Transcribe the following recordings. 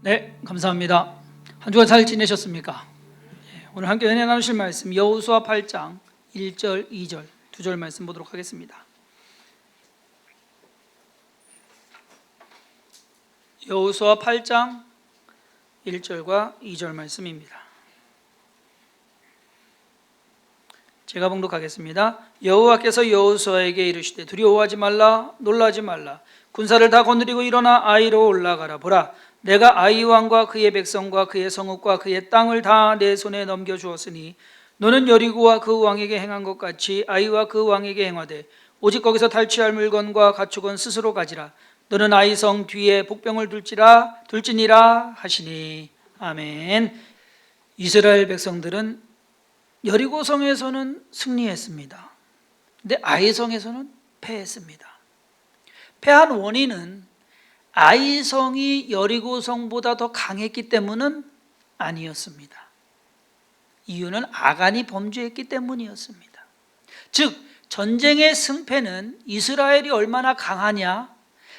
네, 감사합니다. 한 주간 잘 지내셨습니까? 오늘 함께 은혜 나누실 말씀 여호수아 8장 1절, 2절, 2절 말씀 보도록 하겠습니다. 여호수아 8장 1절과 2절 말씀입니다. 제가 봉독하겠습니다. 여호와께서 여호수아에게 이르시되 두려워하지 말라, 놀라지 말라. 군사를 다 거느리고 일어나 아이로 올라가라. 보라, 내가 아이 왕과 그의 백성과 그의 성읍과 그의 땅을 다 내 손에 넘겨주었으니 너는 여리고와 그 왕에게 행한 것 같이 아이와 그 왕에게 행하되 오직 거기서 탈취할 물건과 가축은 스스로 가지라. 너는 아이 성 뒤에 복병을 둘지니라 하시니. 아멘. 이스라엘 백성들은 여리고 성에서는 승리했습니다. 근데 아이 성에서는 패했습니다. 패한 원인은 아이 성이 여리고 성보다 더 강했기 때문은 아니었습니다. 이유는 아간이 범죄했기 때문이었습니다. 즉 전쟁의 승패는 이스라엘이 얼마나 강하냐,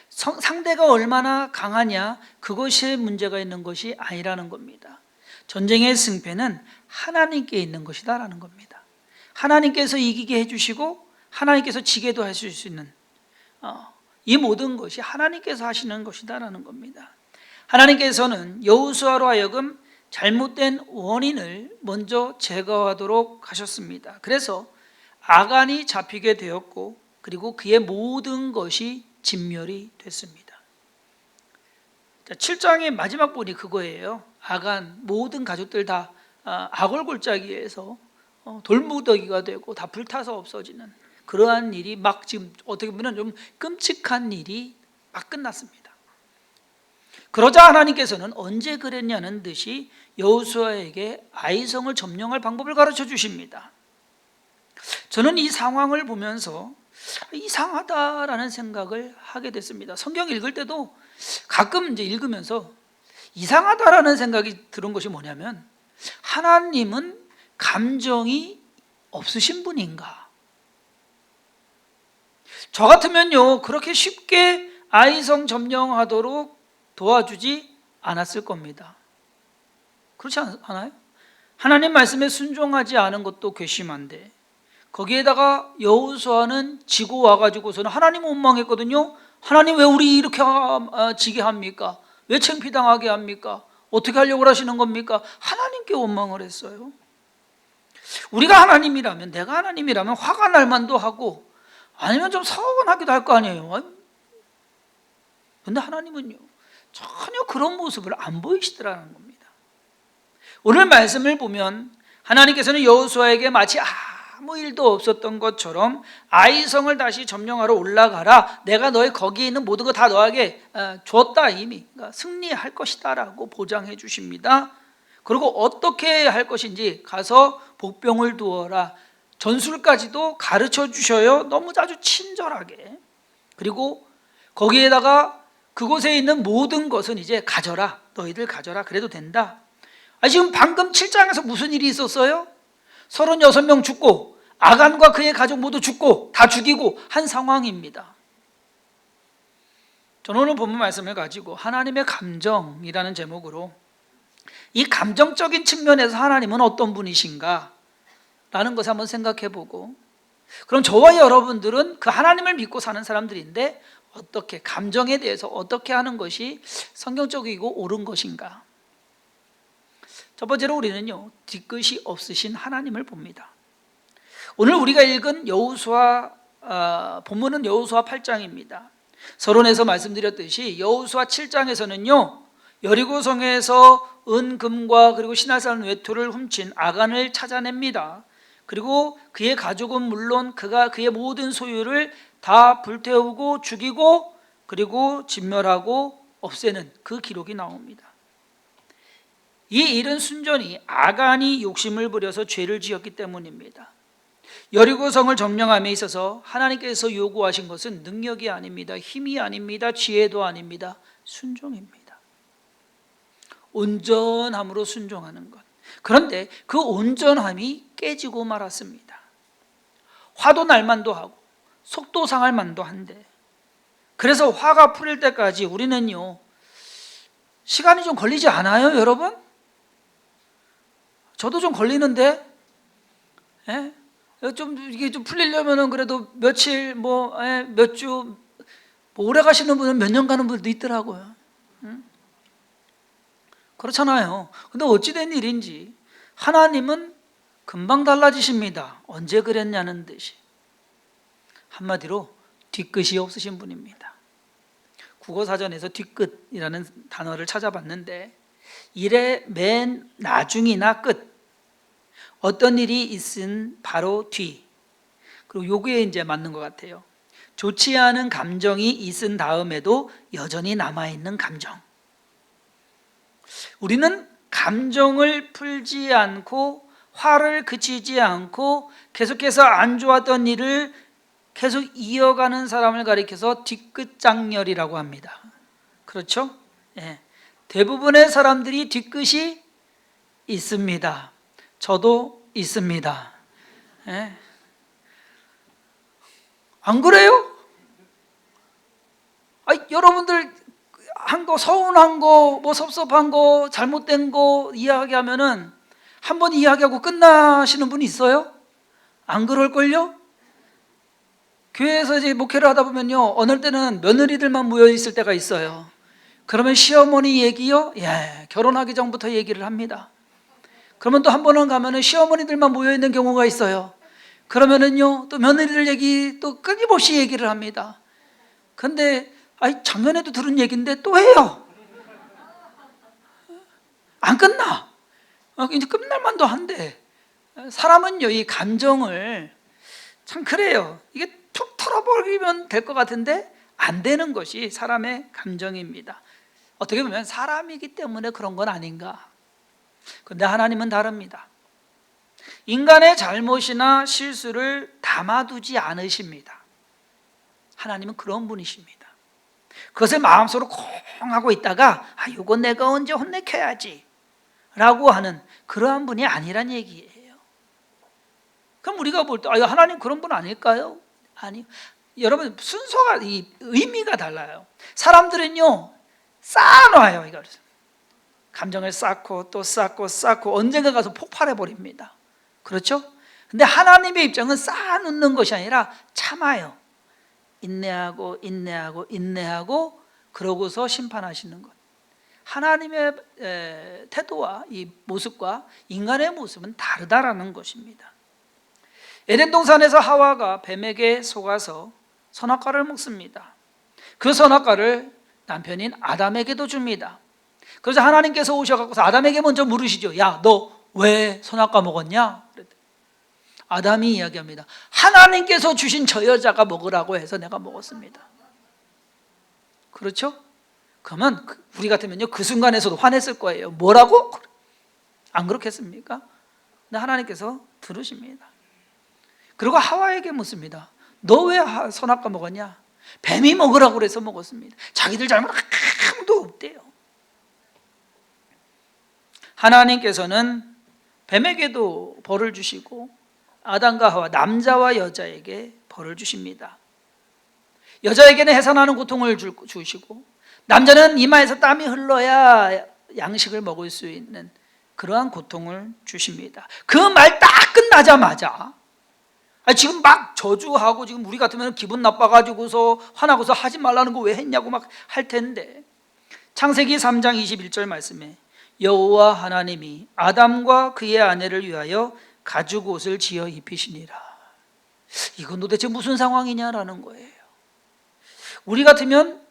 상대가 얼마나 강하냐, 그것이 문제가 있는 것이 아니라는 겁니다. 전쟁의 승패는 하나님께 있는 것이다라는 겁니다. 하나님께서 이기게 해주시고 하나님께서 지게도 하실 수 있는 이 모든 것이 하나님께서 하시는 것이다라는 겁니다. 하나님께서는 여호수아로 하여금 잘못된 원인을 먼저 제거하도록 하셨습니다. 그래서 아간이 잡히게 되었고 그리고 그의 모든 것이 진멸이 됐습니다. 7장의 마지막 본이 그거예요. 아간 모든 가족들 다 아골골짜기에서 돌무더기가 되고 다 불타서 없어지는 그러한 일이 막 지금 어떻게 보면 좀 끔찍한 일이 막 끝났습니다. 그러자 하나님께서는 언제 그랬냐는 듯이 여호수아에게 아이성을 점령할 방법을 가르쳐 주십니다. 저는 이 상황을 보면서 이상하다라는 생각을 하게 됐습니다. 성경 읽을 때도 가끔 이제 읽으면서 이상하다라는 생각이 들은 것이 뭐냐면 하나님은 감정이 없으신 분인가? 저 같으면요 그렇게 쉽게 아이성 점령하도록 도와주지 않았을 겁니다. 그렇지 않아요? 하나님 말씀에 순종하지 않은 것도 괘씸한데 거기에다가 여호수아는 지고 와가지고서는 하나님 원망했거든요. 하나님 왜 우리 이렇게 지게 합니까? 왜 창피당하게 합니까? 어떻게 하려고 하시는 겁니까? 하나님께 원망을 했어요. 우리가 하나님이라면, 내가 하나님이라면 화가 날 만도 하고 아니면 좀 서운하기도 할 거 아니에요. 그런데 하나님은요 전혀 그런 모습을 안 보이시더라는 겁니다. 오늘 말씀을 보면 하나님께서는 여호수아에게 마치 아무 일도 없었던 것처럼 아이성을 다시 점령하러 올라가라, 내가 너의 거기에 있는 모든 거 다 너에게 줬다, 이미 그러니까 승리할 것이다 라고 보장해 주십니다. 그리고 어떻게 할 것인지 가서 복병을 두어라, 전술까지도 가르쳐 주셔요. 너무 아주 친절하게. 그리고 거기에다가 그곳에 있는 모든 것은 이제 가져라, 너희들 가져라, 그래도 된다. 지금 방금 7장에서 무슨 일이 있었어요? 36명 죽고 아간과 그의 가족 모두 죽고 다 죽이고 한 상황입니다. 저는 오늘 본문 말씀을 가지고 하나님의 감정이라는 제목으로 이 감정적인 측면에서 하나님은 어떤 분이신가 라는 것을 한번 생각해 보고, 그럼 저와 여러분들은 그 하나님을 믿고 사는 사람들인데 어떻게 감정에 대해서 어떻게 하는 것이 성경적이고 옳은 것인가. 첫 번째로 우리는요 뒤끝이 없으신 하나님을 봅니다. 오늘 우리가 읽은 여호수아 본문은 여호수아 8장입니다. 서론에서 말씀드렸듯이 여호수아 7장에서는요 여리고성에서 은, 금과 그리고 신하산 외투를 훔친 아간을 찾아냅니다. 그리고 그의 가족은 물론 그의 모든 소유를 다 불태우고 죽이고 그리고 진멸하고 없애는 그 기록이 나옵니다. 이 일은 순전히 아간이 욕심을 부려서 죄를 지었기 때문입니다. 여리고성을 점령함에 있어서 하나님께서 요구하신 것은 능력이 아닙니다. 힘이 아닙니다. 지혜도 아닙니다. 순종입니다. 온전함으로 순종하는 것. 그런데 그 온전함이 깨지고 말았습니다. 화도 날 만도 하고 속도 상할 만도 한데, 그래서 화가 풀릴 때까지 우리는요 시간이 좀 걸리지 않아요, 여러분? 저도 좀 걸리는데, 예? 좀 이게 좀 풀리려면은 그래도 며칠, 몇 주, 오래 가시는 분은 몇 년 가는 분도 있더라고요. 그렇잖아요. 근데 어찌된 일인지 하나님은 금방 달라지십니다. 언제 그랬냐는 듯이. 한마디로 뒤끝이 없으신 분입니다. 국어사전에서 뒤끝이라는 단어를 찾아봤는데, 일의 맨 나중이나 끝, 어떤 일이 있은 바로 뒤, 그리고 요게 이제 맞는 것 같아요. 좋지 않은 감정이 있은 다음에도 여전히 남아있는 감정. 우리는 감정을 풀지 않고 화를 그치지 않고 계속해서 안 좋았던 일을 계속 이어가는 사람을 가리켜서 뒤끝장렬이라고 합니다. 그렇죠? 예. 대부분의 사람들이 뒤끝이 있습니다. 저도 있습니다. 예. 안 그래요? 여러분들 한 거, 서운한 거, 섭섭한 거, 잘못된 거 이야기하면은 한 번 이야기하고 끝나시는 분 있어요? 안 그럴걸요? 교회에서 이제 목회를 하다 보면요, 어느 때는 며느리들만 모여 있을 때가 있어요. 그러면 시어머니 얘기요? 예, 결혼하기 전부터 얘기를 합니다. 그러면 또 한 번은 가면은 시어머니들만 모여 있는 경우가 있어요. 그러면은요, 또 며느리들 얘기 또 끊임없이 얘기를 합니다. 근데 작년에도 들은 얘기인데 또 해요. 안 끝나. 이제 끝날 만도 한데, 사람은요, 이 감정을 참 그래요. 이게 툭 털어버리면 될 것 같은데 안 되는 것이 사람의 감정입니다. 어떻게 보면 사람이기 때문에 그런 건 아닌가. 그런데 하나님은 다릅니다. 인간의 잘못이나 실수를 담아두지 않으십니다. 하나님은 그런 분이십니다. 그것을 마음속으로 콩 하고 있다가 이건 내가 언제 혼내켜야지 라고 하는 그러한 분이 아니란 얘기예요. 그럼 우리가 볼 때 하나님 그런 분 아닐까요? 아니요. 여러분, 순서가, 이 의미가 달라요. 사람들은요, 쌓아놔요. 이걸 감정을 쌓고 또 쌓고 언젠가 가서 폭발해 버립니다. 그렇죠? 근데 하나님의 입장은 쌓아놓는 것이 아니라 참아요. 인내하고 그러고서 심판하시는 것. 하나님의 태도와 이 모습과 인간의 모습은 다르다라는 것입니다. 에덴 동산에서 하와가 뱀에게 속아서 선악과를 먹습니다. 그 선악과를 남편인 아담에게도 줍니다. 그래서 하나님께서 오셔서 아담에게 먼저 물으시죠. 야, 너 왜 선악과 먹었냐? 아담이 이야기합니다. 하나님께서 주신 저 여자가 먹으라고 해서 내가 먹었습니다. 그렇죠? 그러면 우리 같으면요, 그 순간에서도 화냈을 거예요. 뭐라고? 안 그렇겠습니까? 근데 하나님께서 들으십니다. 그리고 하와에게 묻습니다. 너 왜 선악과 먹었냐? 뱀이 먹으라고 그래서 먹었습니다. 자기들 잘못 아무도 없대요. 하나님께서는 뱀에게도 벌을 주시고 아담과 하와, 남자와 여자에게 벌을 주십니다. 여자에게는 해산하는 고통을 주시고 남자는 이마에서 땀이 흘러야 양식을 먹을 수 있는 그러한 고통을 주십니다. 그 말 딱 끝나자마자 지금 막 저주하고, 지금 우리 같으면 기분 나빠가지고서 화나고서 하지 말라는 거 왜 했냐고 막 할 텐데, 창세기 3장 21절 말씀에 여호와 하나님이 아담과 그의 아내를 위하여 가죽 옷을 지어 입히시니라. 이건 도대체 무슨 상황이냐라는 거예요. 우리 같으면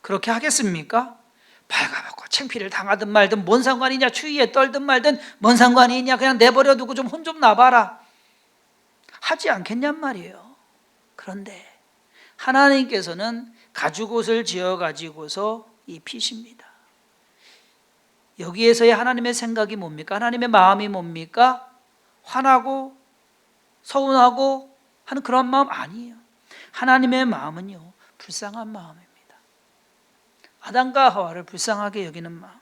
그렇게 하겠습니까? 발가벗고 창피를 당하든 말든 뭔 상관이냐, 추위에 떨든 말든 뭔 상관이 있냐, 그냥 내버려 두고 좀 혼 좀 나봐라 하지 않겠냔 말이에요. 그런데 하나님께서는 가죽 옷을 지어 가지고서 입히십니다. 여기에서의 하나님의 생각이 뭡니까? 하나님의 마음이 뭡니까? 화나고 서운하고 하는 그런 마음 아니에요. 하나님의 마음은요, 불쌍한 마음입니다. 아담과 하와를 불쌍하게 여기는 마음,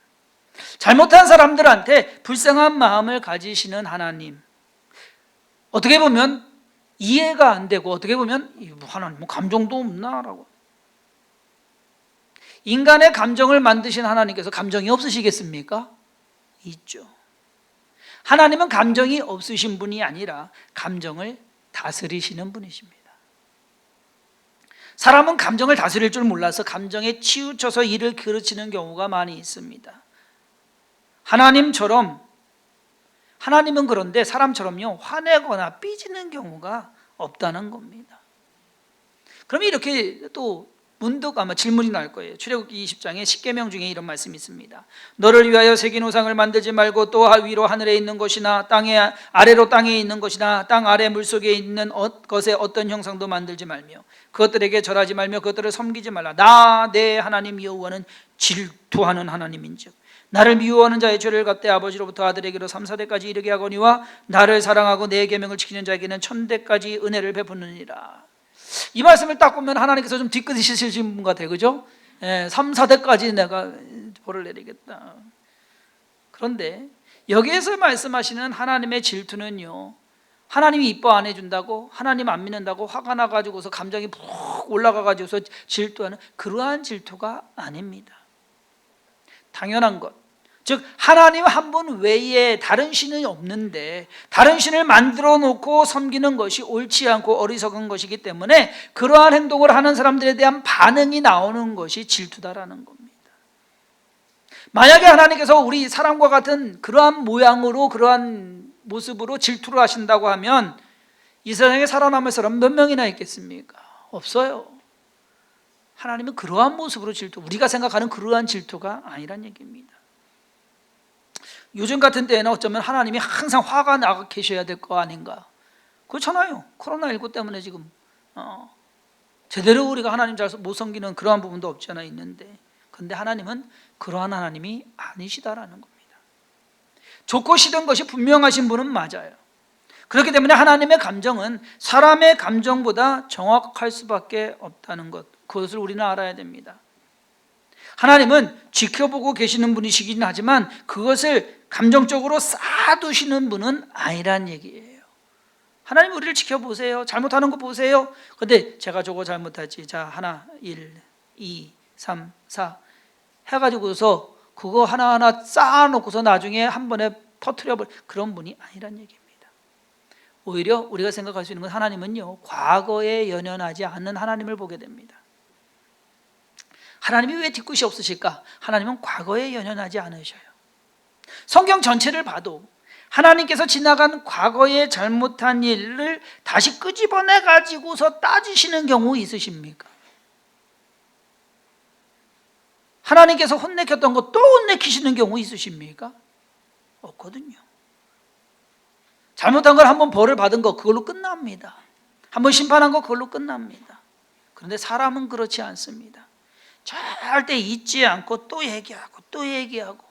잘못한 사람들한테 불쌍한 마음을 가지시는 하나님. 어떻게 보면 이해가 안 되고, 어떻게 보면 하나님 감정도 없나라고. 인간의 감정을 만드신 하나님께서 감정이 없으시겠습니까? 있죠. 하나님은 감정이 없으신 분이 아니라 감정을 다스리시는 분이십니다. 사람은 감정을 다스릴 줄 몰라서 감정에 치우쳐서 일을 그르치는 경우가 많이 있습니다. 하나님은 그런데 사람처럼요, 화내거나 삐지는 경우가 없다는 겁니다. 그러면 이렇게 또 문득 아마 질문이 날 거예요. 출애굽기 20장에 10계명 중에 이런 말씀이 있습니다. 너를 위하여 새긴 우상을 만들지 말고 또 위로 하늘에 있는 것이나 아래로 땅에 있는 것이나 땅 아래 물속에 있는 것의 어떤 형상도 만들지 말며 그것들에게 절하지 말며 그것들을 섬기지 말라. 나 내 하나님 여호와는 질투하는 하나님인즉 나를 미워하는 자의 죄를 갚되 아버지로부터 아들에게로 3,4대까지 이르게 하거니와 나를 사랑하고 내 계명을 지키는 자에게는 1,000대까지 은혜를 베푸느니라. 이 말씀을 딱 보면 하나님께서 좀 뒤끝이시신 분 같아요. 그죠? 3, 4대까지 내가 벌을 내리겠다. 그런데 여기에서 말씀하시는 하나님의 질투는요, 하나님이 이뻐 안 해준다고, 하나님 안 믿는다고 화가 나가지고서 감정이 푹 올라가가지고서 질투하는 그러한 질투가 아닙니다. 당연한 것, 즉 하나님 한 분 외에 다른 신이 없는데 다른 신을 만들어 놓고 섬기는 것이 옳지 않고 어리석은 것이기 때문에 그러한 행동을 하는 사람들에 대한 반응이 나오는 것이 질투다라는 겁니다. 만약에 하나님께서 우리 사람과 같은 그러한 모양으로 그러한 모습으로 질투를 하신다고 하면 이 세상에 살아남을 사람 몇 명이나 있겠습니까? 없어요. 하나님은 그러한 모습으로 우리가 생각하는 그러한 질투가 아니란 얘기입니다. 요즘 같은 때에는 어쩌면 하나님이 항상 화가 나 계셔야 될 거 아닌가? 그렇잖아요. 코로나19 때문에 지금 제대로 우리가 하나님 잘 못 섬기는 그러한 부분도 없지 않아 있는데, 그런데 하나님은 그러한 하나님이 아니시다라는 겁니다. 좋고 싫은 것이 분명하신 분은 맞아요. 그렇기 때문에 하나님의 감정은 사람의 감정보다 정확할 수밖에 없다는 것, 그것을 우리는 알아야 됩니다. 하나님은 지켜보고 계시는 분이시긴 하지만 그것을 감정적으로 쌓아두시는 분은 아니란 얘기예요. 하나님 우리를 지켜보세요. 잘못하는 거 보세요. 그런데 제가 저거 잘못하지, 자 하나 1, 2, 3, 4 해가지고서 그거 하나하나 쌓아놓고서 나중에 한 번에 터뜨려버려, 그런 분이 아니란 얘기입니다. 오히려 우리가 생각할 수 있는 건 하나님은요, 과거에 연연하지 않는 하나님을 보게 됩니다. 하나님이 왜 뒤끝이 없으실까? 하나님은 과거에 연연하지 않으셔요. 성경 전체를 봐도 하나님께서 지나간 과거에 잘못한 일을 다시 끄집어내 가지고서 따지시는 경우 있으십니까? 하나님께서 혼내켰던 거 또 혼내키시는 경우 있으십니까? 없거든요. 잘못한 걸 한번 벌을 받은 거 그걸로 끝납니다. 한번 심판한 거 그걸로 끝납니다. 그런데 사람은 그렇지 않습니다. 절대 잊지 않고 또 얘기하고 또 얘기하고,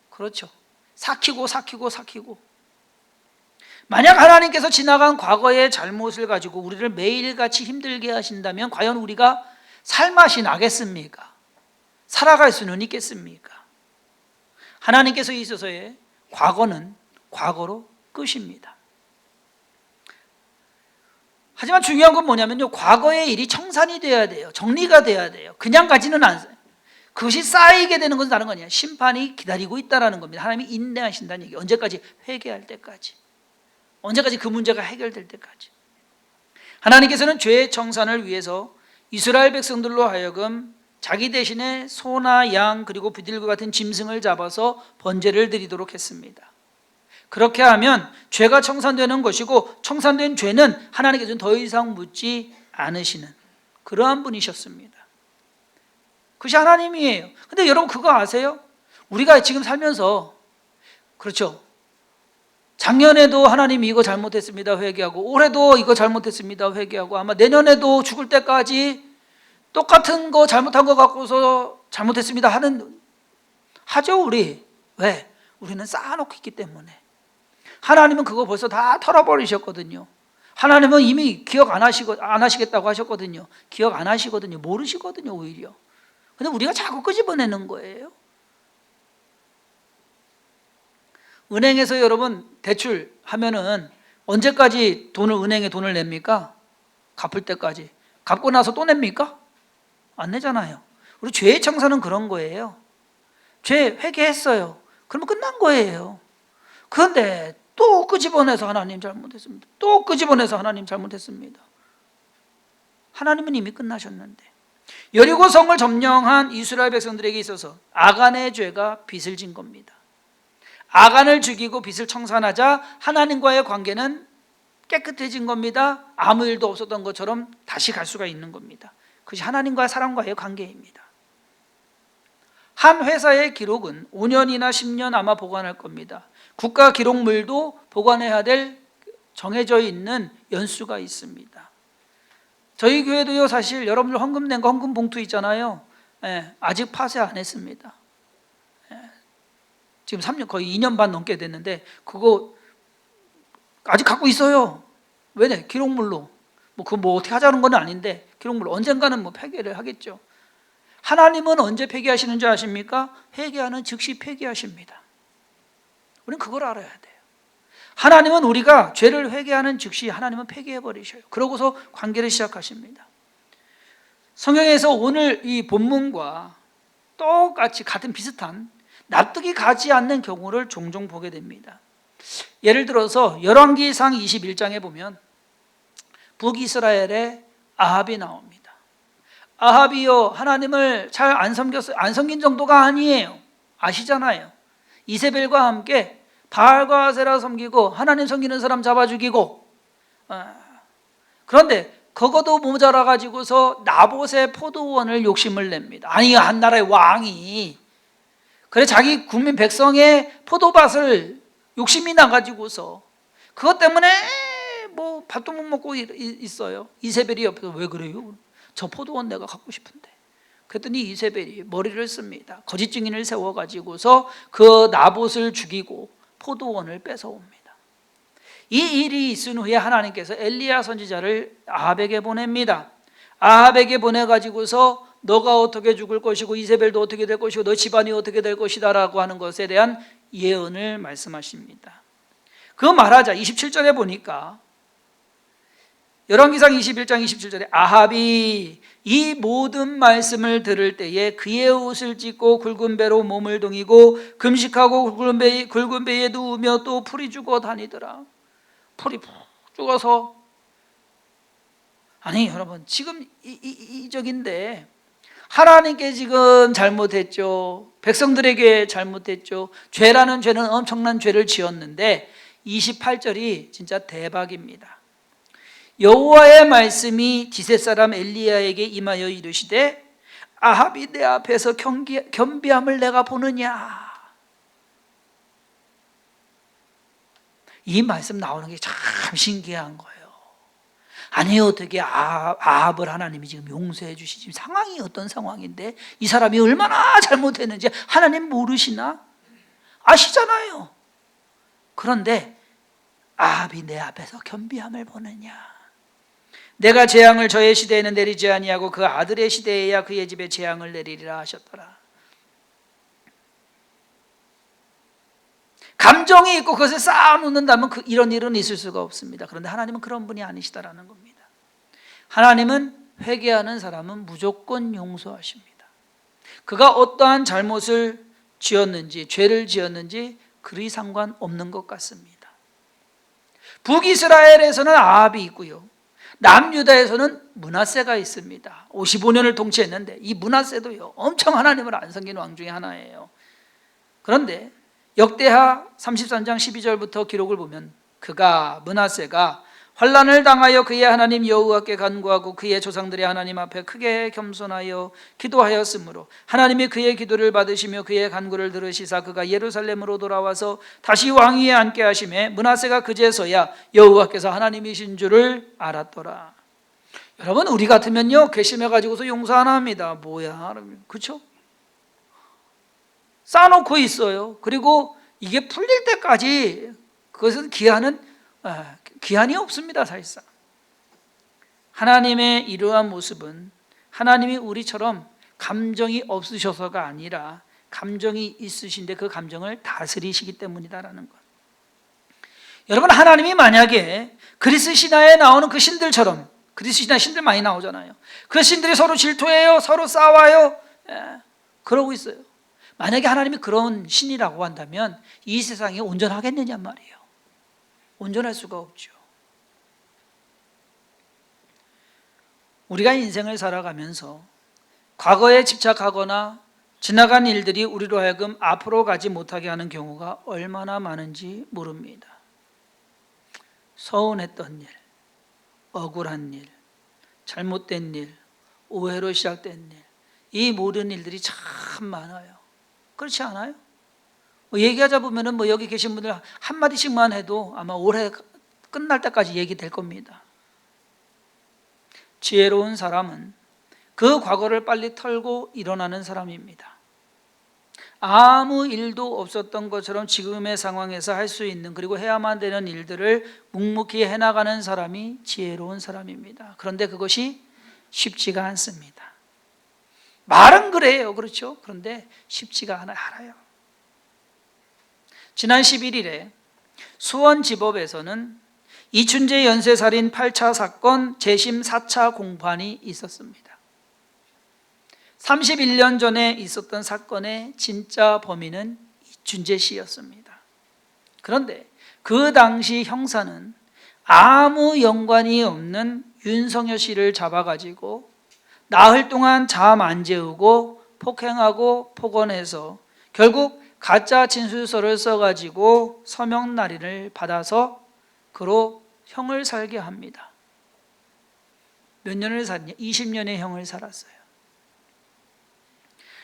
그렇죠. 삭히고. 만약 하나님께서 지나간 과거의 잘못을 가지고 우리를 매일같이 힘들게 하신다면 과연 우리가 살맛이 나겠습니까? 살아갈 수는 있겠습니까? 하나님께서 있어서의 과거는 과거로 끝입니다. 하지만 중요한 건 뭐냐면요, 과거의 일이 청산이 돼야 돼요. 정리가 돼야 돼요. 그냥 가지는 않아요. 그것이 쌓이게 되는 것은 다른 거냐, 심판이 기다리고 있다는 겁니다. 하나님이 인내하신다는 얘기. 언제까지? 회개할 때까지. 언제까지? 그 문제가 해결될 때까지. 하나님께서는 죄의 청산을 위해서 이스라엘 백성들로 하여금 자기 대신에 소나 양 그리고 비둘기 같은 짐승을 잡아서 번제를 드리도록 했습니다. 그렇게 하면 죄가 청산되는 것이고, 청산된 죄는 하나님께서는 더 이상 묻지 않으시는 그러한 분이셨습니다. 그것이 하나님이에요. 근데 여러분 그거 아세요? 우리가 지금 살면서, 그렇죠, 작년에도 하나님이 이거 잘못했습니다 회개하고, 올해도 이거 잘못했습니다 회개하고, 아마 내년에도 죽을 때까지 똑같은 거 잘못한 거 갖고서 잘못했습니다 하죠 우리. 왜? 우리는 쌓아놓고 있기 때문에. 하나님은 그거 벌써 다 털어버리셨거든요. 하나님은 이미 기억 안 하시겠다고 하셨거든요. 기억 안 하시거든요. 모르시거든요 오히려. 근데 우리가 자꾸 끄집어내는 거예요. 은행에서 여러분 대출하면은 언제까지 은행에 돈을 냅니까? 갚을 때까지. 갚고 나서 또 냅니까? 안 내잖아요. 우리 죄의 청산은 그런 거예요. 죄 회개했어요. 그러면 끝난 거예요. 그런데 또 끄집어내서 하나님 잘못했습니다. 또 끄집어내서 하나님 잘못했습니다. 하나님은 이미 끝나셨는데 여리고 성을 점령한 이스라엘 백성들에게 있어서 아간의 죄가 빚을 진 겁니다. 아간을 죽이고 빚을 청산하자 하나님과의 관계는 깨끗해진 겁니다. 아무 일도 없었던 것처럼 다시 갈 수가 있는 겁니다. 그것이 하나님과 사람과의 관계입니다. 한 회사의 기록은 5년이나 10년 아마 보관할 겁니다. 국가 기록물도 보관해야 될 정해져 있는 연수가 있습니다. 저희 교회도요, 사실 여러분들 헌금 낸 거 헌금 봉투 있잖아요. 아직 파쇄 안 했습니다. 지금 3년, 거의 2년 반 넘게 됐는데 그거 아직 갖고 있어요. 왜냐? 기록물로. 그거 어떻게 하자는 건 아닌데 기록물로 언젠가는 폐기를 하겠죠. 하나님은 언제 폐기하시는 줄 아십니까? 회개하는 즉시 폐기하십니다. 우리는 그걸 알아야 돼요. 하나님은 우리가 죄를 회개하는 즉시 하나님은 폐기해 버리셔요. 그러고서 관계를 시작하십니다. 성경에서 오늘 이 본문과 똑같이 같은 비슷한 납득이 가지 않는 경우를 종종 보게 됩니다. 예를 들어서 열왕기상 21장에 보면 북이스라엘의 아합이 나옵니다. 아합이요, 하나님을 잘 안 섬긴 정도가 아니에요. 아시잖아요. 이세벨과 함께 바알과 아세라 섬기고 하나님 섬기는 사람 잡아 죽이고, 그런데 그것도 모자라 가지고서 나봇의 포도원을 욕심을 냅니다. 아니, 한 나라의 왕이 그래 자기 국민 백성의 포도밭을 욕심이 나가지고서 그것 때문에 밥도 못 먹고 있어요. 이세벨이 옆에서 왜 그래요? 저 포도원 내가 갖고 싶은데. 그랬더니 이세벨이 머리를 씁니다. 거짓 증인을 세워가지고서 그 나봇을 죽이고 포도원을 뺏어옵니다. 이 일이 있은 후에 하나님께서 엘리야 선지자를 아합에게 보냅니다. 아합에게 보내가지고서 너가 어떻게 죽을 것이고 이세벨도 어떻게 될 것이고 너 집안이 어떻게 될 것이다 라고 하는 것에 대한 예언을 말씀하십니다. 그 말하자 27절에 보니까 열왕기상 21장 27절에 아합이 이 모든 말씀을 들을 때에 그의 옷을 찢고 굵은 배로 몸을 동이고 금식하고 굵은 배에 누우며 또 풀이 죽어 다니더라. 풀이 푹 죽어서, 아니 여러분 지금 이적인데 하나님께 지금 잘못했죠. 백성들에게 잘못했죠. 죄라는 죄는 엄청난 죄를 지었는데 28절이 진짜 대박입니다. 여호와의 말씀이 디셋 사람 엘리야에게 임하여 이르시되 아합이 내 앞에서 겸비함을 내가 보느냐. 이 말씀 나오는 게 참 신기한 거예요. 아니 어떻게 아합을 하나님이 지금 용서해 주시지? 상황이 어떤 상황인데 이 사람이 얼마나 잘못했는지 하나님 모르시나? 아시잖아요. 그런데 아합이 내 앞에서 겸비함을 보느냐. 내가 재앙을 저의 시대에는 내리지 아니하고 그 아들의 시대에야 그의 집에 재앙을 내리리라 하셨더라. 감정이 있고 그것을 쌓아놓는다면 이런 일은 있을 수가 없습니다. 그런데 하나님은 그런 분이 아니시다라는 겁니다. 하나님은 회개하는 사람은 무조건 용서하십니다. 그가 어떠한 잘못을 지었는지 죄를 지었는지 그리 상관없는 것 같습니다. 북이스라엘에서는 아합이 있고요, 남유다에서는 므낫세가 있습니다. 55년을 통치했는데 이 므낫세도요 엄청 하나님을 안 섬긴 왕 중에 하나예요. 그런데 역대하 33장 12절부터 기록을 보면 그가 므낫세가 환난을 당하여 그의 하나님 여호와께 간구하고 그의 조상들의 하나님 앞에 크게 겸손하여 기도하였으므로 하나님이 그의 기도를 받으시며 그의 간구를 들으시사 그가 예루살렘으로 돌아와서 다시 왕위에 앉게 하시매 므낫세가 그제서야 여호와께서 하나님이신 줄을 알았더라. 여러분 우리 같으면요 괘씸해가지고서 용서 안 합니다. 뭐야, 그렇죠? 쌓아놓고 있어요. 그리고 이게 풀릴 때까지 그것은 기한이 없습니다. 사실상 하나님의 이러한 모습은 하나님이 우리처럼 감정이 없으셔서가 아니라 감정이 있으신데 그 감정을 다스리시기 때문이다라는 것. 여러분 하나님이 만약에 그리스 신화에 나오는 그 신들처럼, 그리스 신화 신들 많이 나오잖아요. 그 신들이 서로 질투해요, 서로 싸워요, 그러고 있어요. 만약에 하나님이 그런 신이라고 한다면 이 세상이 온전하겠느냐 말이에요. 온전할 수가 없죠. 우리가 인생을 살아가면서 과거에 집착하거나 지나간 일들이 우리로 하여금 앞으로 가지 못하게 하는 경우가 얼마나 많은지 모릅니다. 서운했던 일, 억울한 일, 잘못된 일, 오해로 시작된 일, 이 모든 일들이 참 많아요. 그렇지 않아요? 얘기하자 보면은 여기 계신 분들 한마디씩만 해도 아마 올해 끝날 때까지 얘기될 겁니다. 지혜로운 사람은 그 과거를 빨리 털고 일어나는 사람입니다. 아무 일도 없었던 것처럼 지금의 상황에서 할 수 있는, 그리고 해야만 되는 일들을 묵묵히 해나가는 사람이 지혜로운 사람입니다. 그런데 그것이 쉽지가 않습니다. 말은 그래요. 그렇죠? 그런데 쉽지가 않아요. 지난 11일에 수원지법에서는 이춘재 연쇄살인 8차 사건 재심 4차 공판이 있었습니다. 31년 전에 있었던 사건의 진짜 범인은 이춘재 씨였습니다. 그런데 그 당시 형사는 아무 연관이 없는 윤석열 씨를 잡아가지고 나흘 동안 잠 안 재우고 폭행하고 폭언해서 결국 가짜 진술서를 써가지고 서명 날인을 받아서 그로 형을 살게 합니다. 몇 년을 살냐? 20년의 형을 살았어요.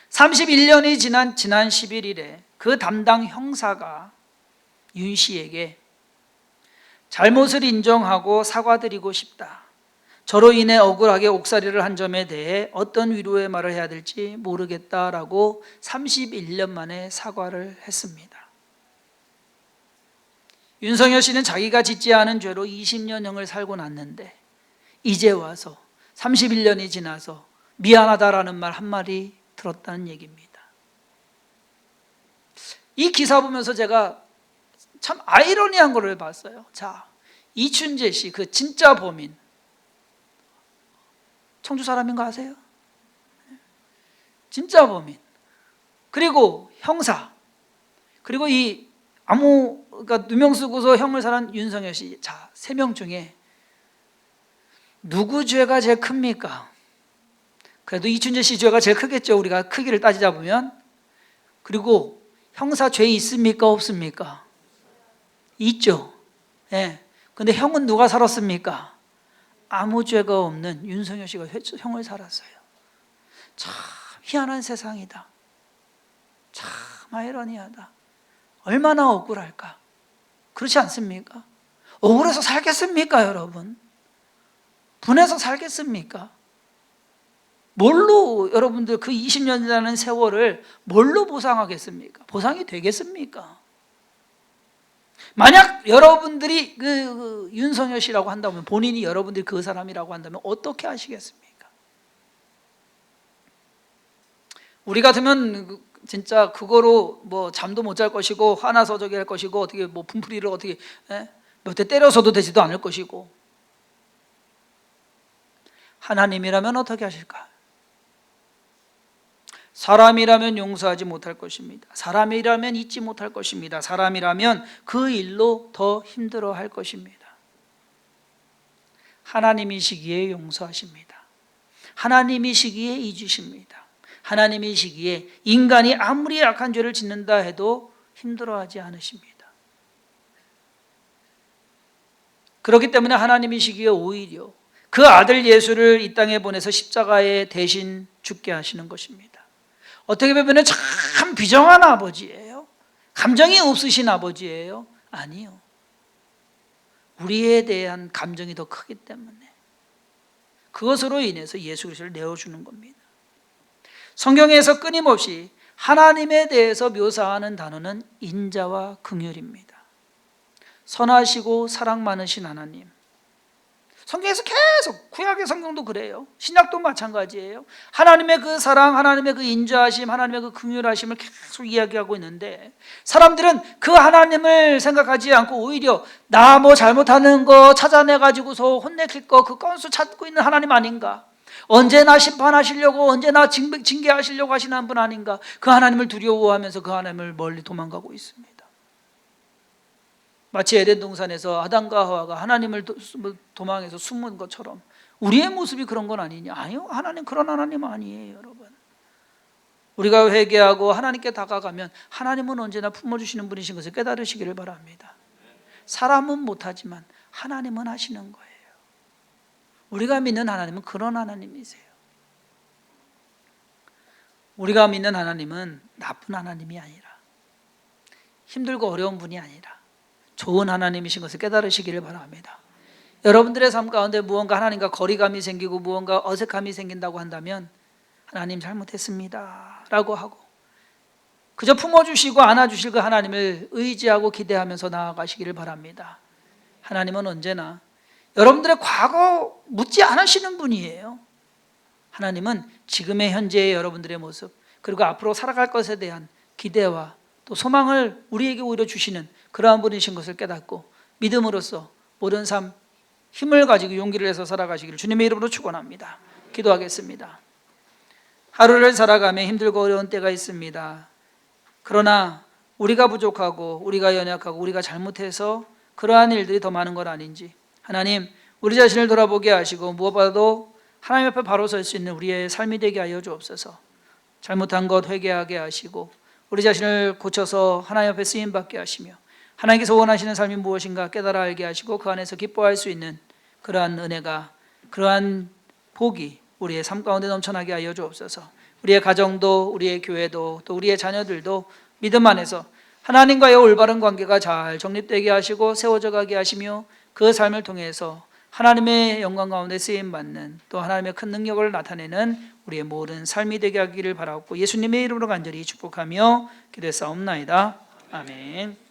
31년이 지난 11일에 그 담당 형사가 윤 씨에게 잘못을 인정하고 사과드리고 싶다. 저로 인해 억울하게 옥살이를 한 점에 대해 어떤 위로의 말을 해야 될지 모르겠다라고 31년 만에 사과를 했습니다. 윤석열 씨는 자기가 짓지 않은 죄로 20년형을 살고 났는데 이제 와서 31년이 지나서 미안하다라는 말 한마디 들었다는 얘기입니다. 이 기사 보면서 제가 참 아이러니한 거를 봤어요. 자, 이춘재 씨, 그 진짜 범인, 청주 사람인 거 아세요? 진짜 범인, 그리고 형사, 그리고 이 그러니까 누명 쓰고서 형을 살한 윤석열 씨, 자, 3명 중에 누구 죄가 제일 큽니까? 그래도 이춘재 씨 죄가 제일 크겠죠. 우리가 크기를 따지자 보면. 그리고 형사 죄 있습니까? 없습니까? 있죠. 예. 근데 형은 누가 살았습니까? 아무 죄가 없는 윤석열 씨가 형을 살았어요. 참 희한한 세상이다. 참 아이러니하다. 얼마나 억울할까? 그렇지 않습니까? 억울해서 살겠습니까, 여러분? 분해서 살겠습니까? 뭘로 여러분들 그 20년이라는 세월을 뭘로 보상하겠습니까? 보상이 되겠습니까? 만약 여러분들이 그 윤석열 씨라고 한다면, 본인이 여러분들이 그 사람이라고 한다면 어떻게 하시겠습니까? 우리 같으면 진짜 그거로 잠도 못 잘 것이고, 화나서 저기 할 것이고, 어떻게 분풀이를 어떻게 몇 대 때려서도 되지도 않을 것이고. 하나님이라면 어떻게 하실까? 사람이라면 용서하지 못할 것입니다. 사람이라면 잊지 못할 것입니다. 사람이라면 그 일로 더 힘들어할 것입니다. 하나님이시기에 용서하십니다. 하나님이시기에 잊으십니다. 하나님이시기에 인간이 아무리 악한 죄를 짓는다 해도 힘들어하지 않으십니다. 그렇기 때문에 하나님이시기에 오히려 그 아들 예수를 이 땅에 보내서 십자가에 대신 죽게 하시는 것입니다. 어떻게 보면 참 비정한 아버지예요. 감정이 없으신 아버지예요. 아니요. 우리에 대한 감정이 더 크기 때문에 그것으로 인해서 예수 그리스도를 내어주는 겁니다. 성경에서 끊임없이 하나님에 대해서 묘사하는 단어는 인자와 긍휼입니다. 선하시고 사랑 많으신 하나님. 성경에서 계속, 구약의 성경도 그래요. 신약도 마찬가지예요. 하나님의 그 사랑, 하나님의 그 인자하심, 하나님의 그 긍휼하심을 계속 이야기하고 있는데, 사람들은 그 하나님을 생각하지 않고 오히려 나 잘못하는 거 찾아내가지고서 혼내킬 거, 그 건수 찾고 있는 하나님 아닌가, 언제나 심판하시려고, 언제나 징계하시려고 하시는 분 아닌가? 그 하나님을 두려워하면서 그 하나님을 멀리 도망가고 있습니다. 마치 에덴 동산에서 아담과 하와가 하나님을 도망해서 숨은 것처럼 우리의 모습이 그런 건 아니냐? 아니요, 하나님 그런 하나님 아니에요, 여러분. 우리가 회개하고 하나님께 다가가면 하나님은 언제나 품어주시는 분이신 것을 깨달으시기를 바랍니다. 사람은 못하지만 하나님은 하시는 거예요. 우리가 믿는 하나님은 그런 하나님이세요. 우리가 믿는 하나님은 나쁜 하나님이 아니라, 힘들고 어려운 분이 아니라 좋은 하나님이신 것을 깨달으시기를 바랍니다. 여러분들의 삶 가운데 무언가 하나님과 거리감이 생기고 무언가 어색함이 생긴다고 한다면 하나님 잘못했습니다 라고 하고 그저 품어주시고 안아주실 그 하나님을 의지하고 기대하면서 나아가시기를 바랍니다. 하나님은 언제나 여러분들의 과거 묻지 않으시는 분이에요. 하나님은 지금의 현재의 여러분들의 모습, 그리고 앞으로 살아갈 것에 대한 기대와 또 소망을 우리에게 오히려 주시는 그러한 분이신 것을 깨닫고 믿음으로써 모든 삶 힘을 가지고 용기를 내서 살아가시기를 주님의 이름으로 축원합니다. 기도하겠습니다. 하루를 살아가며 힘들고 어려운 때가 있습니다. 그러나 우리가 부족하고 우리가 연약하고 우리가 잘못해서 그러한 일들이 더 많은 건 아닌지 하나님, 우리 자신을 돌아보게 하시고 무엇보다도 하나님 앞에 바로 설 수 있는 우리의 삶이 되게 하여 주옵소서. 잘못한 것 회개하게 하시고 우리 자신을 고쳐서 하나님 앞에 쓰임받게 하시며 하나님께서 원하시는 삶이 무엇인가 깨달아 알게 하시고 그 안에서 기뻐할 수 있는 그러한 은혜가, 그러한 복이 우리의 삶 가운데 넘쳐나게 하여 주옵소서. 우리의 가정도, 우리의 교회도, 또 우리의 자녀들도 믿음 안에서 하나님과의 올바른 관계가 잘 정립되게 하시고 세워져 가게 하시며 그 삶을 통해서 하나님의 영광 가운데 쓰임받는, 또 하나님의 큰 능력을 나타내는 우리의 모든 삶이 되게 하기를 바라고 예수님의 이름으로 간절히 축복하며 기도했사옵나이다. 아멘.